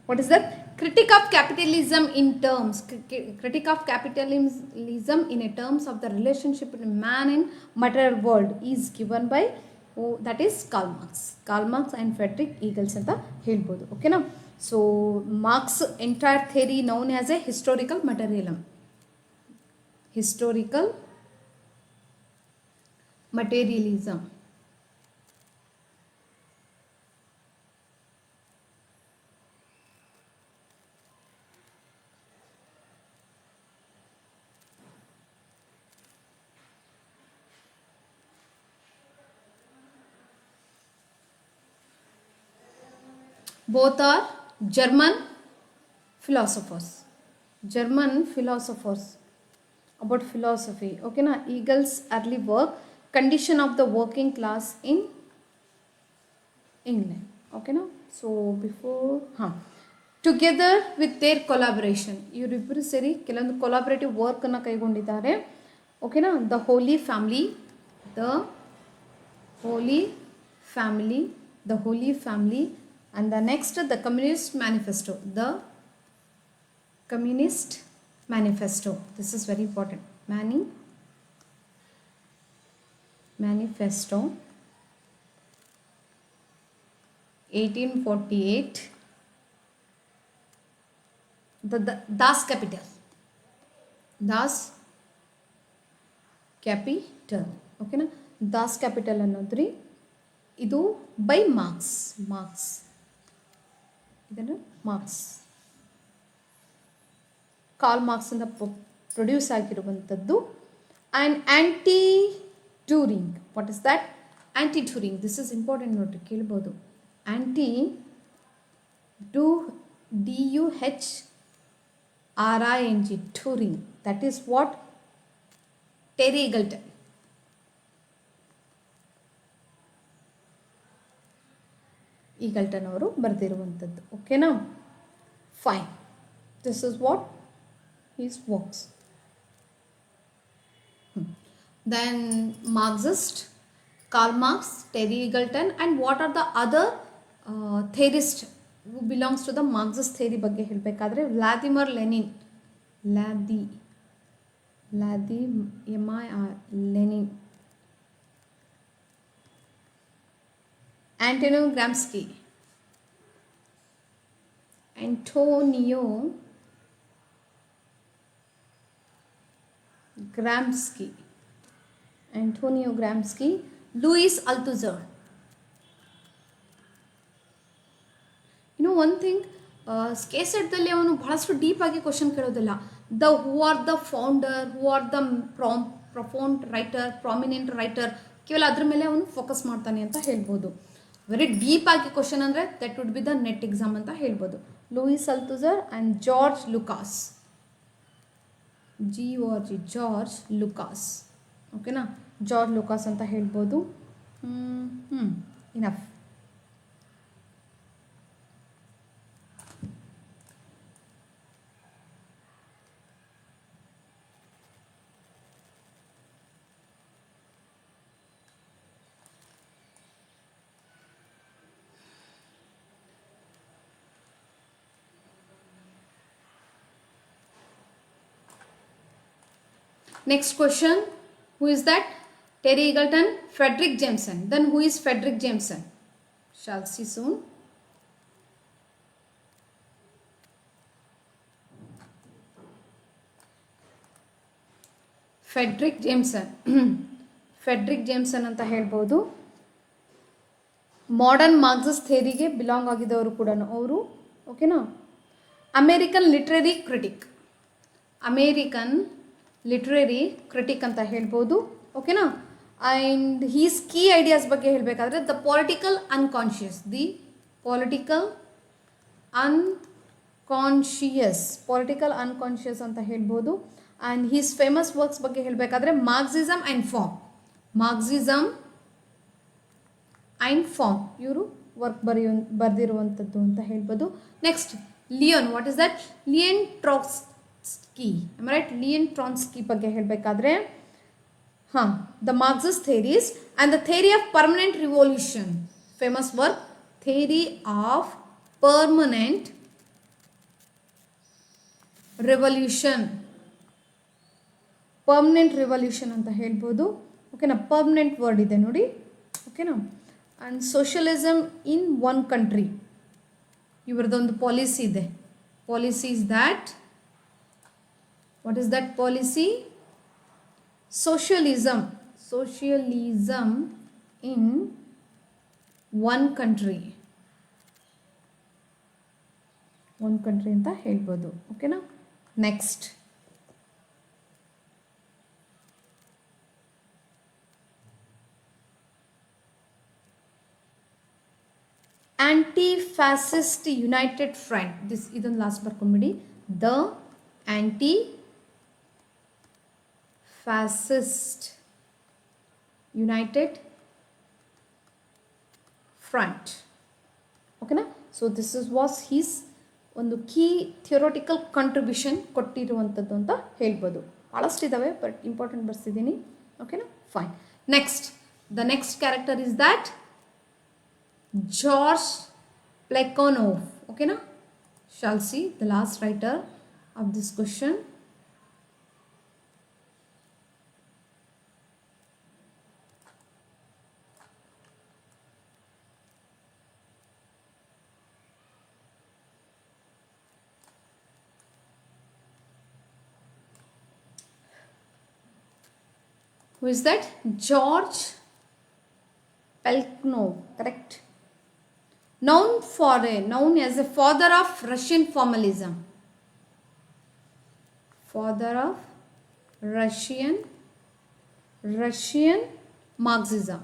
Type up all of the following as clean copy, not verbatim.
What is that? Critique of capitalism in terms. Critique of capitalism in a terms of the relationship between man and material world is given by that is Karl Marx. Karl Marx and Frederick Engels ಅಂತ ಹೇಳ್ಬೋದು. ಓಕೆನಾ? So Marx entire theory known as a historical materialism. Historical materialism. Both are German philosophers. German philosophers about philosophy. Okay na? Eagle's early work, condition of the working class in England. Okay na? So before together with their collaboration, ಇವರಿಬ್ಬರು ಸೇರಿ ಕೆಲವೊಂದು collaborative work ಅನ್ನು ಕೈಗೊಂಡಿದ್ದಾರೆ. ಓಕೆನಾ? The Holy Family, the Holy Family, and the next the Communist Manifesto. The Communist Manifesto. This is very important. Manifesto 1848. The Das Kapital. Das Kapital. Okay na? Das Kapital ಅನ್ನೋದ್ರಿ ಇದು by Marx ಇದನ್ನು Karl Marx ಅಂತ produce ಆಗಿರುವಂಥದ್ದು. And anti Duhring. What is that? Anti Duhring. This is important ನೋಡ್ರಿ, ಕೇಳ್ಬೋದು. Anti DUHRING Duhring. That is what? Terry Eagleton. Eagleton ಅವರು ಬರೆದಿರುವಂಥದ್ದು. ಓಕೆನಾ? Fine. This is what his works. Then Marxist, Karl Marx, Terry Eagleton, and what are the other theorists who belongs to the Marxist theory ಬಗ್ಗೆ ಹೇಳಬೇಕಾದ್ರೆ Vladimir Lenin, Lenin, Antonio Gramsci, Antonio Gramsci, Louis Althusser. You know one thing, ಸ್ಕೇಸೆಟ್ದಲ್ಲಿ ಅವನು ಬಹಳಷ್ಟು deep ಆಗಿ question ಕೇಳೋದಿಲ್ಲ. Who are the founder, who are the profound writer, prominent writer, ಕೇವಲ ಅದ್ರ ಮೇಲೆ ಅವನು ಫೋಕಸ್ ಮಾಡ್ತಾನೆ ಅಂತ ಹೇಳ್ಬೋದು. ವೆರಿ ಡೀಪ್ ಆಗಿ ಕ್ವಶನ್ ಅಂದರೆ that would be the NET exam ಅಂತ ಹೇಳ್ಬೋದು. Louis Althusser and George Lukacs. George Lukacs. ಓಕೆನಾ? ಜಾರ್ಜ್ ಲುಕಾಸ್ ಅಂತ ಹೇಳ್ಬೋದು. Enough. Next question, who is that? Terry Eagleton, Frederick Jameson. Then who is Frederick Jameson? Shall see soon. Frederick Jameson. Frederick Jameson ಅಂತ ಹೇಳ್ಬೋದು. Modern Marxist ಥಿಯರಿಗೆ belong ಆಗಿದ್ದವರು ಕೂಡ ಅವರು. ಓಕೆನಾ? American literary critic ಅಂತ ಹೇಳ್ಬೋದು. ಓಕೆನಾ? ಆ್ಯಂಡ್ ಹೀಸ್ ಕೀ ಐಡಿಯಾಸ್ ಬಗ್ಗೆ ಹೇಳಬೇಕಾದ್ರೆ ದ ಪೊಲಿಟಿಕಲ್ ಅನ್ಕಾನ್ಷಿಯಸ್ ಅಂತ ಹೇಳ್ಬೋದು. ಆ್ಯಂಡ್ ಹೀಸ್ ಫೇಮಸ್ ವರ್ಕ್ಸ್ ಬಗ್ಗೆ ಹೇಳಬೇಕಾದ್ರೆ ಮಾರ್ಕ್ಸಿಸಮ್ ಆ್ಯಂಡ್ ಫಾರ್ಮ್ ಇವರು ವರ್ಕ್ ಬರೆದಿರುವಂಥದ್ದು ಅಂತ ಹೇಳ್ಬೋದು. Next Leon. What is that? Leon Trotsky. Leon Trotsky ಬಗ್ಗೆ ಹೇಳಬೇಕಾದ್ರೆ the Marxist theories and the theory of permanent revolution. Famous work theory of permanent revolution. Permanent revolution ಅಂತ ಹೇಳ್ಬೋದು. ಓಕೆನಾ, ಪರ್ಮನೆಂಟ್ ವರ್ಡ್ ಇದೆ ನೋಡಿ. ಓಕೆನಾ, and socialism in one country, ಇವರದೊಂದು policy ಇದೆ. Policy is that, what is that policy? Socialism in one country ಅಂತ ಹೇಳ್ಬೋದು. ಓಕೆನಾ, ನೆಕ್ಸ್ಟ್ ಆಂಟಿ-ಫ್ಯಾಸಿಸ್ಟ್ ಯುನೈಟೆಡ್ ಫ್ರಂಟ್. ಇದೊಂದು ಲಾಸ್ಟ್ ಬರ್ಕೊಂಬಿಡಿ. The anti fascist united front. ಓಕೆನಾ, ಸೊ ದಿಸ್ ವಾಸ್ ಹೀಸ್ ಒಂದು ಕೀ ಥಿಯೋರಿಟಿಕಲ್ ಕಾಂಟ್ರಿಬ್ಯೂಷನ್ ಕೊಟ್ಟಿರುವಂಥದ್ದು ಅಂತ ಹೇಳ್ಬೋದು. ಭಾಳಷ್ಟಿದ್ದಾವೆ, ಬಟ್ ಇಂಪಾರ್ಟೆಂಟ್ ಬರ್ಸಿದ್ದೀನಿ. ಓಕೆನಾ, fine. Next, the next character is that George Plekhanov. Okay na, shall see the last writer of this question. Who is that? George Plekhanov, correct? Known as a father of Russian formalism. Father of Russian Marxism.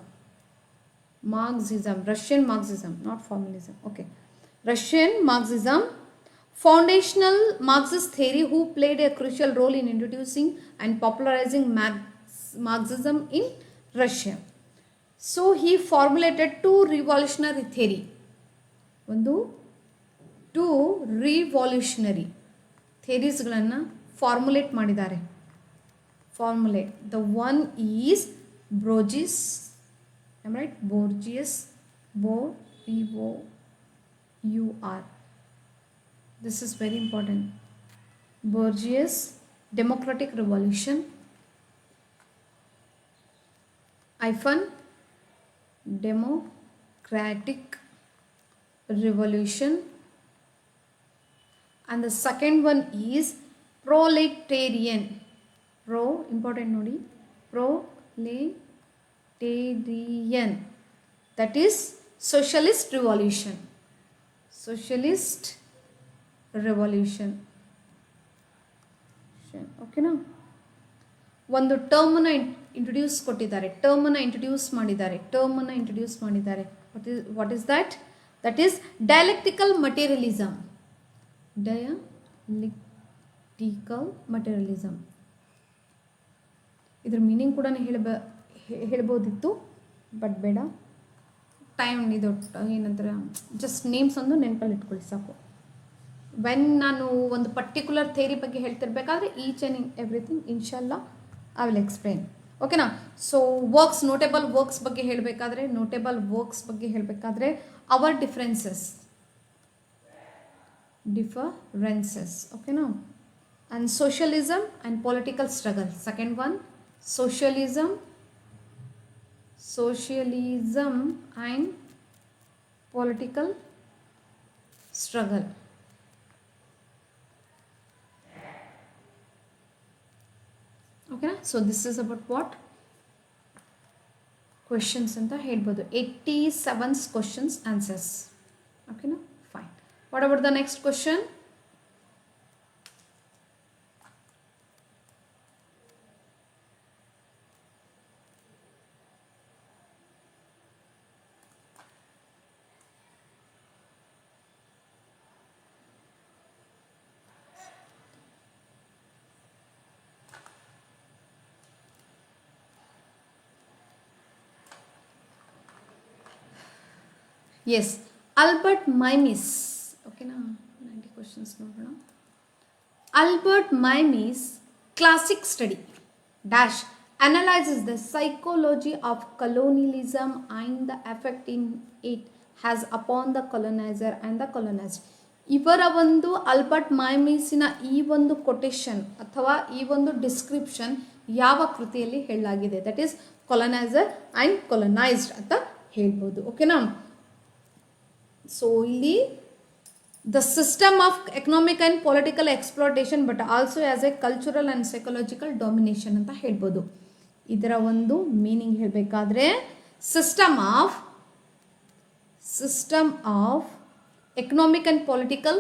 Russian Marxism, not formalism. Okay. Russian Marxism, foundational Marxist theory who played a crucial role in introducing and popularizing Marxism in Russia. So he formulated two revolutionary theory. ಒಂದು 2 revolutionary ಥಿಯರೀಸ್ಗಳನ್ನು formulate ಮಾಡಿದ್ದಾರೆ. The one is bourgeois, right? Bourgeois, BOUR. This is very important. Bourgeois democratic revolution democratic revolution, and the second one is proletarian. Important nodi, proletarian, that is socialist revolution. Okay na, ಒಂದು ಟರ್ಮನ್ನು introduce ಮಾಡಿದ್ದಾರೆ. What is that? That is dialectical materialism. ಇದ್ರ meaning ಕೂಡ ಹೇಳ್ಬೋದಿತ್ತು, but ಬೇಡ, time ಇದು ಏನಂತಾರೆ, just names ಒಂದು ನೆನಪಲ್ಲಿ ಇಟ್ಕೊಳ್ಳಿ ಸಾಕು. ವೆನ್ ನಾನು ಒಂದು ಪರ್ಟಿಕ್ಯುಲರ್ ಥಿಯರಿ ಬಗ್ಗೆ ಹೇಳ್ತಿರ್ಬೇಕಾದ್ರೆ ಈಚ್ ಆ್ಯಂಡ್ ಎವ್ರಿಥಿಂಗ್ ಇನ್ಶಾಲ್ಲಾ ಐ ವಿಲ್ ಎಕ್ಸ್ಪ್ಲೇನ್. ಓಕೆನಾ, ಸೊ ನೋಟೇಬಲ್ ವರ್ಕ್ಸ್ ಬಗ್ಗೆ ಹೇಳಬೇಕಾದ್ರೆ ಅವರ್ ಡಿಫರೆನ್ಸಸ್. ಓಕೆನಾ, and socialism and political struggle. Second one, socialism and political struggle. Okay, so this is about what questions anta helbodu. 87 questions answers. Okay na, fine. What about the next question? Yes, Albert Mimes. Okay na, 90 questions nodona. Albert Mimes classic study dash analyzes the psychology of colonialism and the effect it has upon the coloniser and the colonised. ಇವರ ಒಂದು Albert ಮೈಮೀಸಿನ ಈ ಒಂದು quotation ಅಥವಾ ಈ ಒಂದು description ಯಾವ ಕೃತಿಯಲ್ಲಿ ಹೇಳಲಾಗಿದೆ? ದಟ್ ಈಸ್ ಕೊಲೊನೈಸರ್ ಆ್ಯಂಡ್ ಕೊಲೊನೈಸ್ಡ್ ಅಂತ ಹೇಳ್ಬೋದು. ಓಕೆನಾ? ಸೊ ಇಲ್ಲಿ the system of economic and political exploitation but also as A cultural and psychological domination ಅಂತ ಹೇಳ್ಬೋದು. ಇದರ ಒಂದು ಮೀನಿಂಗ್ ಹೇಳಬೇಕಾದ್ರೆ system of economic and political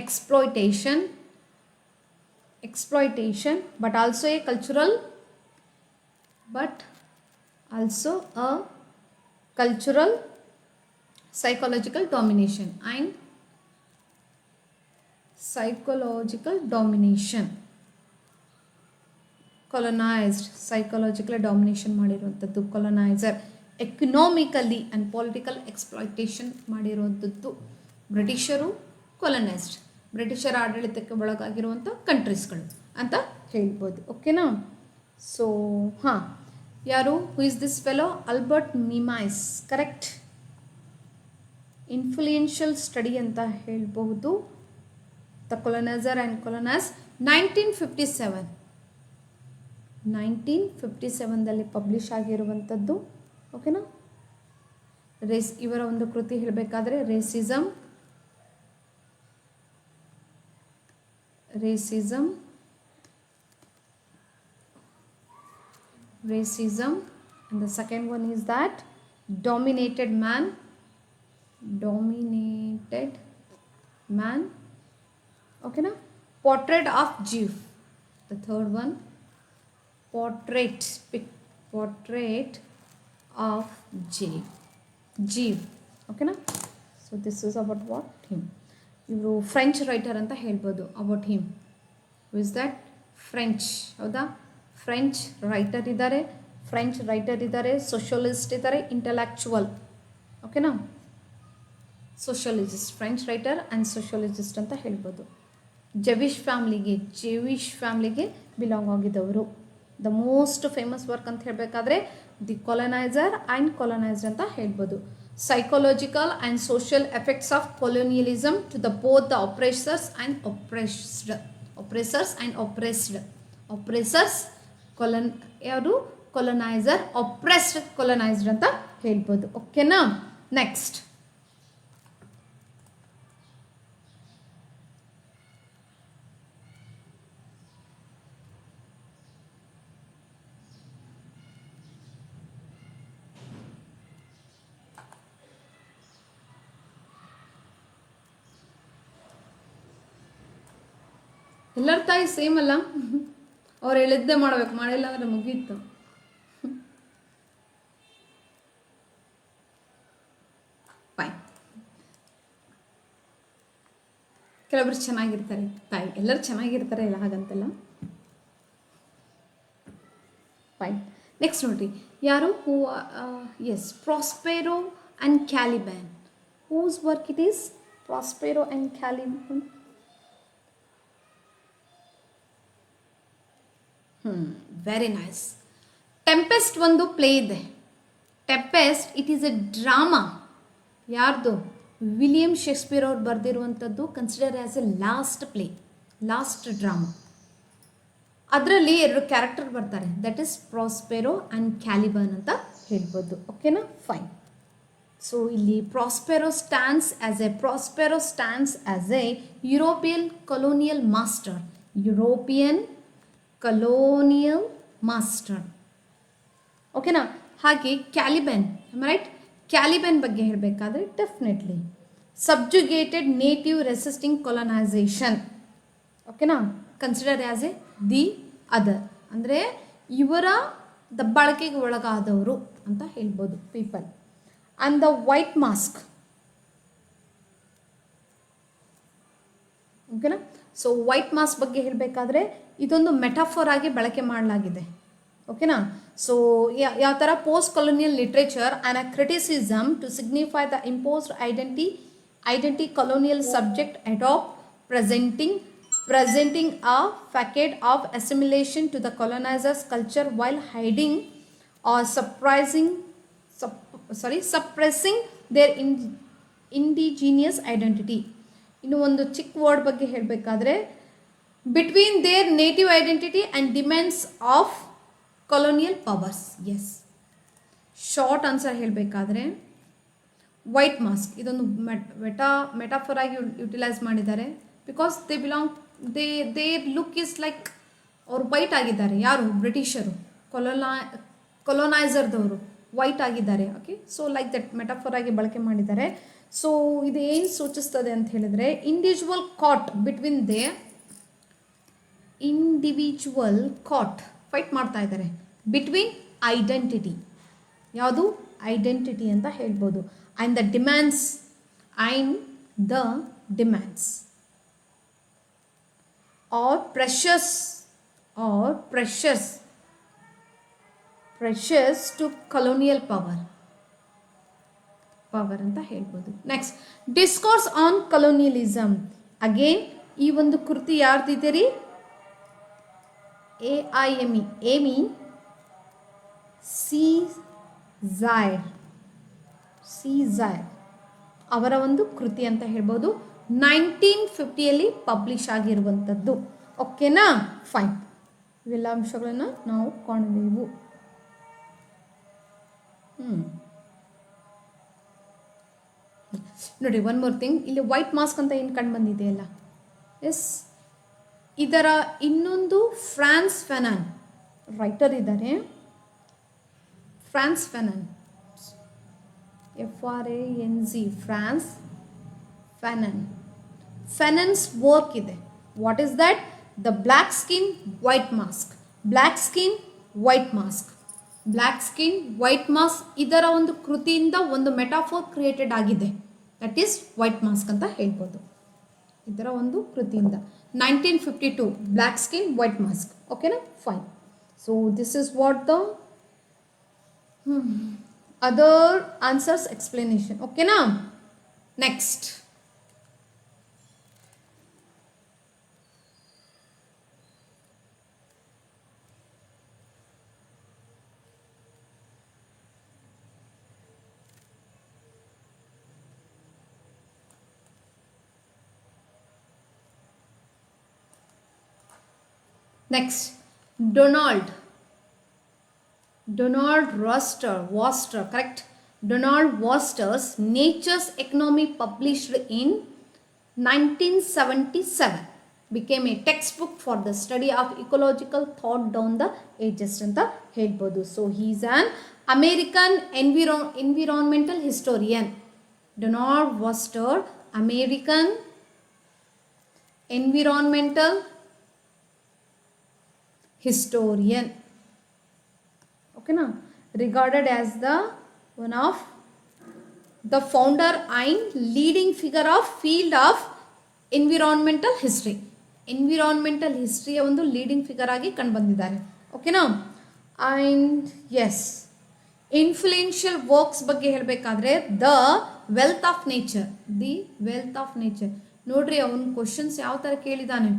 exploitation but also a cultural psychological domination colonized psychological domination ಮಾಡಿರುವಂಥದ್ದು colonizer, economically and political exploitation ಮಾಡಿರುವಂಥದ್ದು ಬ್ರಿಟಿಷರು, ಕೊಲೊನೈಸ್ಡ್ ಬ್ರಿಟಿಷರ ಆಡಳಿತಕ್ಕೆ ಒಳಗಾಗಿರುವಂಥ ಕಂಟ್ರೀಸ್ಗಳು ಅಂತ ಹೇಳ್ಬೋದು. ಓಕೆನಾ? ಸೊ ಯಾರು? Who is this fellow? Albert Memmi. Correct. Influential study ಅಂತ ಹೇಳ್ಬಹುದು. ದ ಕೊಲೊನೈಸರ್ ಆ್ಯಂಡ್ ಕೊಲೊನೈಸ್ 1957ದಲ್ಲಿ ಪಬ್ಲಿಷ್ ಆಗಿರುವಂಥದ್ದು. ಓಕೆನಾ? ಇವರ ಒಂದು ಕೃತಿ ಹೇಳಬೇಕಾದ್ರೆ racism and the second one is that dominated man. Okay na? Portrait of Jeev. The third one, portrait of Jeev. Okay na? So this is about what? Him. ಇವರು French writer ಅಂತ ಹೇಳ್ಬೋದು. About him. Who is that? French. ಹೌದಾ? French writer ಇದ್ದಾರೆ, socialist ಇದ್ದಾರೆ, intellectual. ಓಕೆನಾ? Socialist, French writer and socialist ಅಂತ ಹೇಳ್ಬೋದು. Jewish ಫ್ಯಾಮ್ಲಿಗೆ ಬಿಲಾಂಗ್ ಆಗಿದ್ದವರು. ದ ಮೋಸ್ಟ್ ಫೇಮಸ್ ವರ್ಕ್ ಅಂತ ಹೇಳಬೇಕಾದ್ರೆ ದಿ ಕೊಲೊನೈಸರ್ ಆ್ಯಂಡ್ ಕೊಲೊನೈಸ್ಡ್ ಅಂತ ಹೇಳ್ಬೋದು. Psychological and social effects of colonialism to the both the oppressors and oppressed. ಯಾರು? colonizer, oppressed, colonized ಅಂತ ಹೇಳ್ಬೋದು. ಓಕೆನಾ? ನೆಕ್ಸ್ಟ್ ಎಲ್ಲರ ತಾಯಿ ಸೇಮ್ ಅಲ್ಲ. ಅವ್ರು ಹೇಳಿದ್ದೇ ಮಾಡಬೇಕು, ಮಾಡಿಲ್ಲ ಅಂದರೆ ಮುಗೀತು. ಫೈನ್. ಕೆಲವೊಬ್ರು ಚೆನ್ನಾಗಿರ್ತಾರೆ ತಾಯಿ, ಎಲ್ಲರೂ ಚೆನ್ನಾಗಿರ್ತಾರೆ, ಇಲ್ಲ ಹಾಗಂತಲ್ಲ. ಫೈನ್. ನೆಕ್ಸ್ಟ್ ನೋಡ್ರಿ, ಯಾರು? Yes, Prospero and Caliban. Whose work it is? Prospero and Caliban. Very nice. Tempest ಒಂದು ಪ್ಲೇ ಇದೆ. Tempest it is a drama. ಯಾರ್ದು? ವಿಲಿಯಂ ಶೇಕ್ಸ್ಪಿಯರ್ ಅವ್ರು ಬರೆದಿರುವಂಥದ್ದು. Consider as a last drama. ಅದರಲ್ಲಿ 2 ಕ್ಯಾರೆಕ್ಟರ್ ಬರ್ತಾರೆ. That is Prospero and Caliban ಅಂತ ಹೇಳ್ಬೋದು. ಓಕೆನಾ? ಫೈನ್. ಸೊ ಇಲ್ಲಿ Prospero stands as a European colonial master. ಓಕೆನಾ? ಹಾಗೆ ಕ್ಯಾಲಿಬಾನ್, ರೈಟ್? ಕ್ಯಾಲಿಬಾನ್ ಬಗ್ಗೆ ಹೇಳಬೇಕಾದ್ರೆ ಡೆಫಿನೆಟ್ಲಿ ಸಬ್ಜುಗೇಟೆಡ್ ನೇಟಿವ್ ರೆಸಿಸ್ಟಿಂಗ್ ಕೊಲೊನೈಸೇಷನ್. ಓಕೆನಾ? Consider as A the other, ಅಂದರೆ ಇವರ ದಬ್ಬಾಳಿಕೆಗೆ ಒಳಗಾದವರು ಅಂತ ಹೇಳ್ಬೋದು. People and the white mask. ಓಕೆನಾ? ಸೊ ವೈಟ್ ಮಾಸ್ಕ್ ಬಗ್ಗೆ ಹೇಳಬೇಕಾದ್ರೆ ಇದೊಂದು ಮೆಟಾಫೋರ್ ಆಗಿ ಬಳಕೆ ಮಾಡಲಾಗಿದೆ. ಓಕೆನಾ? ಸೊ ಯಾವ ಥರ post colonial literature and a criticism to signify the imposed identity colonial subject adapt presenting a facade of assimilation to the colonizer's culture while hiding or suppressing their indigenous identity. ಇನ್ನು ಒಂದು ಚಿಕ್ಕ word ಬಗ್ಗೆ ಹೇಳಬೇಕಾದ್ರೆ between their native identity and demands of colonial powers. Yes, short answer ಹೇಳಬೇಕಾದ್ರೆ white mask ಇದೊಂದು metaphor ಆಗಿ utilise ಮಾಡಿದ್ದಾರೆ. Because they belong their look is like ಅವರು ವೈಟ್ ಆಗಿದ್ದಾರೆ. ಯಾರು? ಬ್ರಿಟಿಷರು, ಕೊಲೊನೈಸರ್ದವರು ವೈಟ್ ಆಗಿದ್ದಾರೆ. Okay, so like that metaphor ಆಗಿ ಬಳಕೆ ಮಾಡಿದ್ದಾರೆ. ಸೊ ಇದು ಏನು ಸೂಚಿಸ್ತದೆ ಅಂತ ಹೇಳಿದ್ರೆ ಇಂಡಿವಿಜುವಲ್ ಕಾಟ್ ಫೈಟ್ ಮಾಡ್ತಾ ಇದ್ದಾರೆ ಬಿಟ್ವೀನ್ ಐಡೆಂಟಿಟಿ, ಯಾವುದು? ಐಡೆಂಟಿಟಿ ಅಂತ ಹೇಳ್ಬೋದು, and the demands or precious to colonial power ಅಂತ ಹೇಳ್ಬೋದು. Next, discourse on colonialism. Again ಈ ಒಂದು ಕೃತಿ ಯಾರ್ದಿದ್ದೀರಿ? ಏಮಿ ಸೀಝೈರ್ ಅವರ ಒಂದು ಕೃತಿ ಅಂತ ಹೇಳ್ಬೋದು. 1950ಯಲ್ಲಿ ಪಬ್ಲಿಷ್ ಆಗಿರುವಂಥದ್ದು. ಓಕೆನಾ? ಫೈನ್, ಇವೆಲ್ಲ ಅಂಶಗಳನ್ನು ನಾವು ಕಾಣಬೇಕು. ನೋಡಿ, ಒನ್ ಮೋರ್ ಥಿಂಗ್, ಇಲ್ಲಿ ವೈಟ್ ಮಾಸ್ಕ್ ಅಂತ ಏನು ಕಂಡು ಬಂದಿದೆಯಲ್ಲ, ಎಸ್, ಇದರ ಇನ್ನೊಂದು ಫ್ರಾನ್ಸ್ ಫೆನನ್ ರೈಟರ್ ಇದ್ದಾರೆ. Franz Fanon, FRANZ, Franz Fanon's work ಇದೆ. What is that? The black skin white mask ಇದರ ಒಂದು ಕೃತಿಯಿಂದ ಒಂದು ಮೆಟಾಫೋರ್ ಕ್ರಿಯೇಟೆಡ್ ಆಗಿದೆ. ದಟ್ ಈಸ್ ವೈಟ್ ಮಾಸ್ಕ್ ಅಂತ ಹೇಳ್ಬೋದು. ಇದರ ಒಂದು ಕೃತಿಯಿಂದ 1952 ಬ್ಲ್ಯಾಕ್ ಸ್ಕಿನ್ ವೈಟ್ ಮಾಸ್ಕ್. ಓಕೆನಾ? Fine. So this is what the other answers explanation. ಓಕೆನಾ? Next, Donald Worster, correct? Donald Worster's Nature's Economy, published in 1977, became a textbook for the study of ecological thought down the ages ಅಂತ ಹೇಳ್ಬೋದು. So he is an American environmental historian. Donald Worster, American environmental historian. Okay, now regarded as the one of the founder and leading figure of field of environmental history. Environmental history ಒಂದು leading figure ಆಗಿ ಕಂಡು ಬಂದಿದ್ದಾರೆ. ಓಕೆನಾ? And S, influential works ಬಗ್ಗೆ ಹೇಳಬೇಕಾದ್ರೆ the wealth of nature. ನೋಡ್ರಿ, ಅವನು questions ಯಾವ ಥರ ಕೇಳಿದ್ದಾನೆ.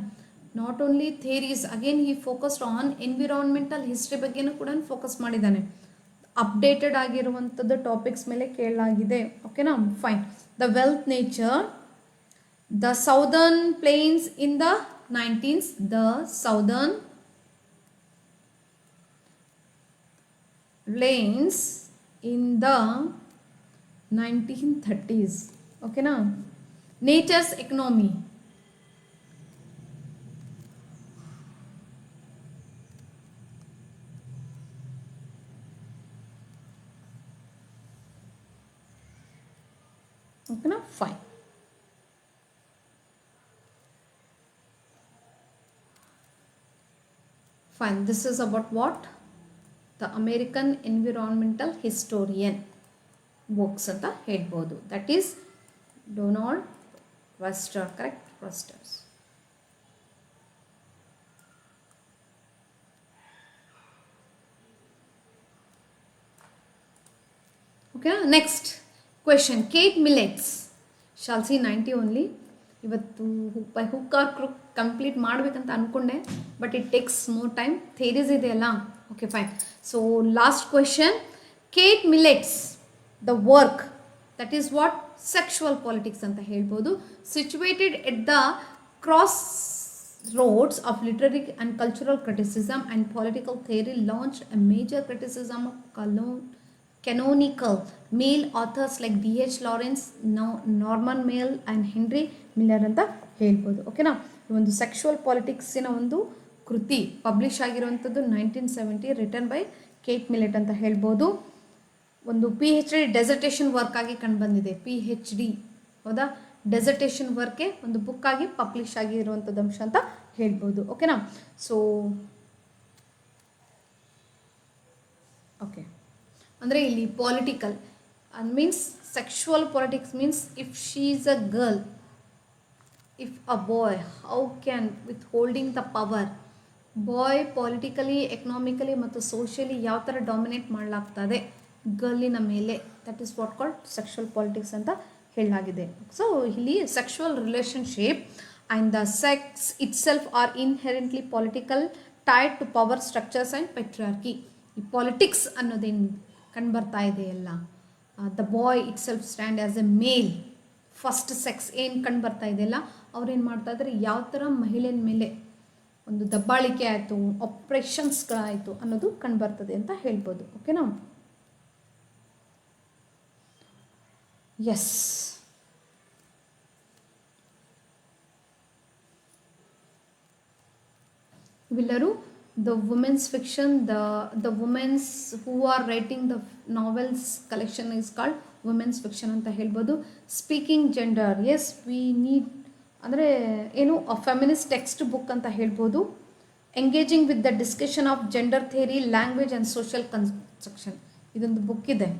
Not only theories, again he focused on environmental history ಬಗ್ಗೆನೂ ಕೂಡ ಫೋಕಸ್ ಮಾಡಿದ್ದಾನೆ. ಅಪ್ಡೇಟೆಡ್ ಆಗಿರುವಂಥದ್ದು ಟಾಪಿಕ್ಸ್ ಮೇಲೆ ಕೇಳಲಾಗಿದೆ. ಓಕೆನಾ? Fine. The wealth nature, the southern plains in the 19th, the southern plains in the 1930s. ಓಕೆನಾ? ನೇಚರ್ಸ್ ಎಕನಾಮಿ, ಓಕೆನಾ? Fine. This is about what? The American environmental historian books ಅಂತ ಹೇಳ್ಬೋದು. That is Donald Worster, correct? Worsters. Okay, next question. Kate Millets shall see 90 only. ಇವತ್ತು by hook R crook complete ಮಾಡಬೇಕಂತ ಅಂದ್ಕೊಂಡೆ, but it takes more time. Theories ಇದೆಯಲ್ಲ, Okay, fine. So last question. Kate Millet's the work, that is what sexual politics ಅಂತ ಹೇಳ್ಬೋದು, situated at the crossroads of literary and cultural criticism and political theory, launched a major criticism of canonical male authors like D.H. Lawrence, Norman Mailer and Henry Miller ಅಂತ ಹೇಳ್ಬೋದು. ಓಕೆನಾ, ಈ ಒಂದು sexual ಪಾಲಿಟಿಕ್ಸಿನ ಒಂದು ಕೃತಿ publish ಆಗಿರುವಂಥದ್ದು 1970, ರಿಟರ್ನ್ ಬೈ ಕೇಟ್ ಮಿಲೆಟ್ ಅಂತ ಹೇಳ್ಬೋದು. ಒಂದು PhD ಡೆಸರ್ಟೇಷನ್ ವರ್ಕ್ ಆಗಿ ಕಂಡು ಬಂದಿದೆ. PhD ಹೌದಾ, ಡೆಸರ್ಟೇಷನ್ ವರ್ಕೆ ಒಂದು ಬುಕ್ ಆಗಿ ಪಬ್ಲಿಷ್ ಆಗಿರುವಂಥದ್ದು ಅಂಶ ಅಂತ ಹೇಳ್ಬೋದು. ಓಕೆನಾ, ಸೊ ಓಕೆ ಅಂದರೆ ಇಲ್ಲಿ political means sexual politics means if she is a girl, if a boy, how can with holding the power, boy politically, economically ಮತ್ತು ಸೋಷಿಯಲಿ ಯಾವ ಥರ ಡಾಮಿನೇಟ್ ಮಾಡಲಾಗ್ತದೆ ಗರ್ಲಿನ ಮೇಲೆ, that is what called sexual politics ಅಂತ ಹೇಳಲಾಗಿದೆ. ಸೊ ಇಲ್ಲಿ sexual relationship and the sex itself are inherently political, tied to power structures and patriarchy. ಈ ಪಾಲಿಟಿಕ್ಸ್ ಅನ್ನೋದೇನು ಕಂಡುಬರ್ತಾ ಇದೆಯಲ್ಲ, the boy itself stand as a male, first sex ಏನು ಕಂಡುಬರ್ತಾ ಇದೆಯಲ್ಲ, ಅವ್ರೇನು ಮಾಡ್ತಾ ಇದ್ದಾರೆ, ಯಾವ ಥರ ಮಹಿಳೆಯ ಮೇಲೆ ಒಂದು ದಬ್ಬಾಳಿಕೆ ಆಯಿತು, ಆಪ್ರೇಷನ್ಸ್ಗಳಾಯಿತು ಅನ್ನೋದು ಕಂಡುಬರ್ತದೆ ಅಂತ ಹೇಳ್ಬೋದು. ಓಕೆನಾ, S. ಇವೆಲ್ಲರೂ the women's fiction, the women's who are writing the novels collection is called women's fiction ಅಂತ ಹೇಳ್ಬೋದು. Speaking gender, as we need ಅಂದರೆ ಏನು ಫೆಮಿನಿಸ್ಟ್ ಟೆಕ್ಸ್ಟ್ ಬುಕ್ ಅಂತ ಹೇಳ್ಬೋದು. Engaging with the discussion of gender theory, language and social construction, ಇದೊಂದು book ಇದೆ,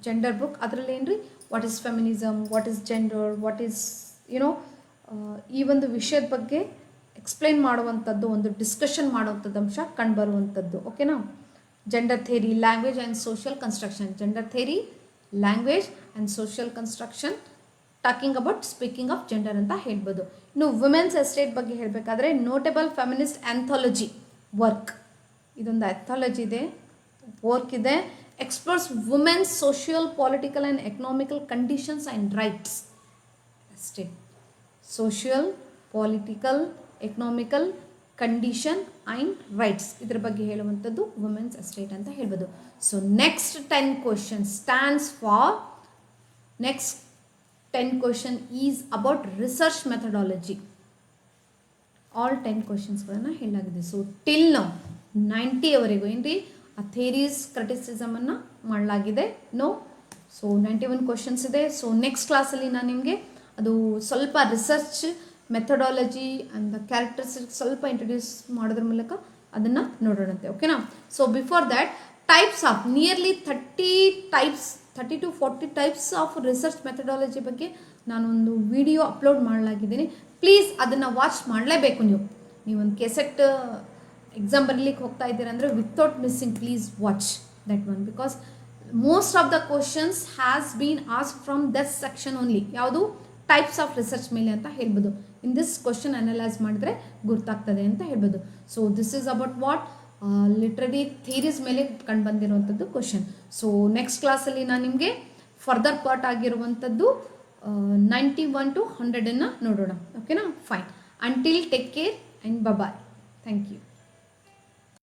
gender book. ಅದರಲ್ಲಿ ಏನು ರೀ, what is feminism, what is gender, what is you know, ಈ ಒಂದು ವಿಷಯದ ಬಗ್ಗೆ ಎಕ್ಸ್ಪ್ಲೈನ್ ಮಾಡುವಂಥದ್ದು, ಒಂದು ಡಿಸ್ಕಷನ್ ಮಾಡುವಂಥದ್ದು ಅಂಶ ಕಂಡುಬರುವಂಥದ್ದು. ಓಕೆನಾ, gender theory, language and social construction, gender theory, language and social construction, talking about speaking of gender ಅಂತ ಹೇಳ್ಬೋದು. ಇನ್ನು ವುಮೆನ್ಸ್ ಎಸ್ಟೇಟ್ ಬಗ್ಗೆ ಹೇಳಬೇಕಾದ್ರೆ, ನೋಟೆಬಲ್ ಫೆಮಿನಿಸ್ಟ್ ಆಂಥಾಲಜಿ ವರ್ಕ್, ಇದೊಂದು ಆಂಥಾಲಜಿ ಇದೆ, ವರ್ಕ್ ಇದೆ, explores women's social, political and economical conditions and rights. Estate, social, political, economical condition and rights, ಇದ್ರ ಬಗ್ಗೆ ಹೇಳುವಂಥದ್ದು ವುಮೆನ್ಸ್ ಎಸ್ಟೇಟ್ ಅಂತ ಹೇಳ್ಬೋದು. So next 10 questions stands for, next 10 question is about research methodology. All 10 ಕ್ವಶನ್ಸ್ಗಳನ್ನು ಹೇಳಲಾಗಿದೆ. So till ನಾವು 90ವರೆಗೂ ಏನ್ರಿ ಆ theories ಕ್ರಿಟಿಸಿಸಮನ್ನು ಮಾಡಲಾಗಿದೆ. ನೋ, ಸೊ 91 ಕ್ವಶನ್ಸ್ ಇದೆ. ಸೊ ನೆಕ್ಸ್ಟ್ ಕ್ಲಾಸಲ್ಲಿ ನಾನು ನಿಮಗೆ ಅದು ಸ್ವಲ್ಪ research methodology and the characteristics ಸ್ವಲ್ಪ ಇಂಟ್ರೊಡ್ಯೂಸ್ ಮಾಡೋದ್ರ ಮೂಲಕ ಅದನ್ನು ನೋಡೋಣಂತೆ. ಓಕೆನಾ, so before that types of nearly 30 to 40 types of research methodology ಬಗ್ಗೆ ನಾನೊಂದು ವಿಡಿಯೋ ಅಪ್ಲೋಡ್ ಮಾಡಲಾಗಿದ್ದೀನಿ. ಪ್ಲೀಸ್ ಅದನ್ನು ವಾಚ್ ಮಾಡಲೇಬೇಕು. ನೀವೊಂದು ಕೆಸೆಟ್ ಎಕ್ಸಾಮ್ ಬರಲಿಕ್ಕೆ ಹೋಗ್ತಾ ಇದ್ದೀರಾ ಅಂದರೆ without missing please watch that one, because most of the questions has been ask from that section only. ಯಾವುದು, ಟೈಪ್ಸ್ ಆಫ್ ರಿಸರ್ಚ್ ಮೇಲೆ ಅಂತ ಹೇಳ್ಬೋದು. ಇನ್ ದಿಸ್ ಕ್ವಶನ್ ಅನಲೈಸ್ ಮಾಡಿದ್ರೆ ಗೊತ್ತಾಗ್ತದೆ ಅಂತ ಹೇಳ್ಬೋದು. So this is about what literary theories ಮೇಲೆ ಕಂಡು ಬಂದಿರುವಂಥದ್ದು ಕ್ವಶನ್. ಸೊ ನೆಕ್ಸ್ಟ್ ಕ್ಲಾಸಲ್ಲಿ ನಾನು ನಿಮಗೆ ಫರ್ದರ್ ಪಾರ್ಟ್ ಆಗಿರುವಂಥದ್ದು 91 to 100 ನೋಡೋಣ. ಓಕೆನಾ, fine. Until take care and bye. Thank you.